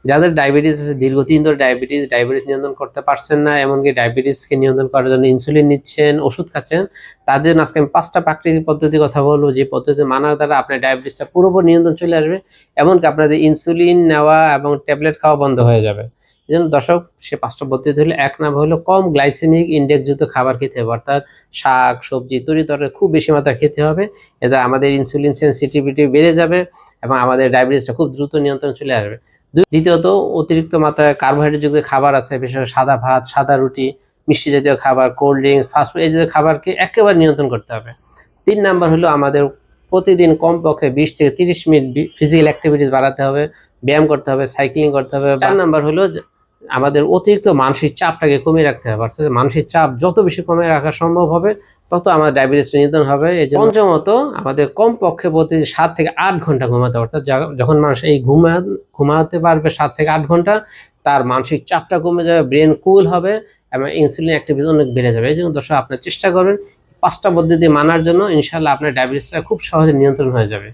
যাদের ডায়াবেটিস আছে, দীর্ঘদিন ধরে ডায়াবেটিস নিয়ন্ত্রণ করতে পারছেন না, এমনকি ডায়াবেটিসকে নিয়ন্ত্রণ করার জন্য ইনসুলিন নিচ্ছেন, ওষুধ খাচ্ছেন, তাদের জন্য আজকে আমি 5টা প্রাকৃতিক পদ্ধতির কথা বলবো, যে পদ্ধতি মানার দ্বারা আপনার ডায়াবেটিসটা পুরোপুরি নিয়ন্ত্রণ চলে আসবে, এমনকি আপনাদের ইনসুলিন নেওয়া এবং ট্যাবলেট খাওয়া বন্ধ হয়ে যাবে। এই জন্য দর্শক, সে 5টা পদ্ধতি হলো, 1 নাম্বার হলো কম গ্লাইসেমিক ইন্ডেক্স যুক্ত খাবার খেতে হবে, অর্থাৎ শাক, সবজি, তরি তরকারি খুব বেশি মাত্রায় খেতে হবে। এতে আমাদের ইনসুলিন সেন্সিটিভিটি বেড়ে যাবে এবং আমাদের ডায়াবেটিসটা খুব দ্রুত নিয়ন্ত্রণ চলে আসবে। দ্বিতীয়ত, অতিরিক্ত মাত্রায় কার্বোহাইড্রেট যুক্ত খাবার আছে, বিশেষ করে সাদা ভাত, সাদা রুটি, মিষ্টি জাতীয় খাবার, কোল্ড ড্রিঙ্কস, ফাস্টফুড, এই জাতীয় খাবারকে একেবারে নিয়ন্ত্রণ করতে হবে। 3 নাম্বার হলো আমাদের প্রতিদিন কমপক্ষে 20 থেকে 30 মিনিট ফিজিক্যাল অ্যাক্টিভিটিস বাড়াতে হবে, ব্যায়াম করতে হবে, সাইক্লিং করতে হবে। 4 নাম্বার হলো আমাদের অতিরিক্ত মানসিক চাপটাকে কমিয়ে রাখতে হবে, অর্থাৎ মানসিক চাপ যত বেশি কমিয়ে রাখা সম্ভব হবে, তত আমাদের ডায়াবেটিস নিয়ন্ত্রণ হবে। এই জন্য পঞ্চমত, আমাদের কমপক্ষে প্রতিদিন 7 থেকে 8 ঘন্টা ঘুমাতে হবে, অর্থাৎ যখন মানুষ এই ঘুমাতে পারবে 7 থেকে 8 ঘন্টা, তার মানসিক চাপটা কমে যাবে, ব্রেন কুল হবে এবং ইনসুলিন অ্যাক্টিভিটি অনেক বেড়ে যাবে। এই জন্য দর্শক, আপনার চেষ্টা করবেন 5টা পদ্ধতি মানার জন্য, ইনশাআল্লাহ আপনার ডায়াবেটিসটা খুব সহজে নিয়ন্ত্রণ হয়ে যাবে।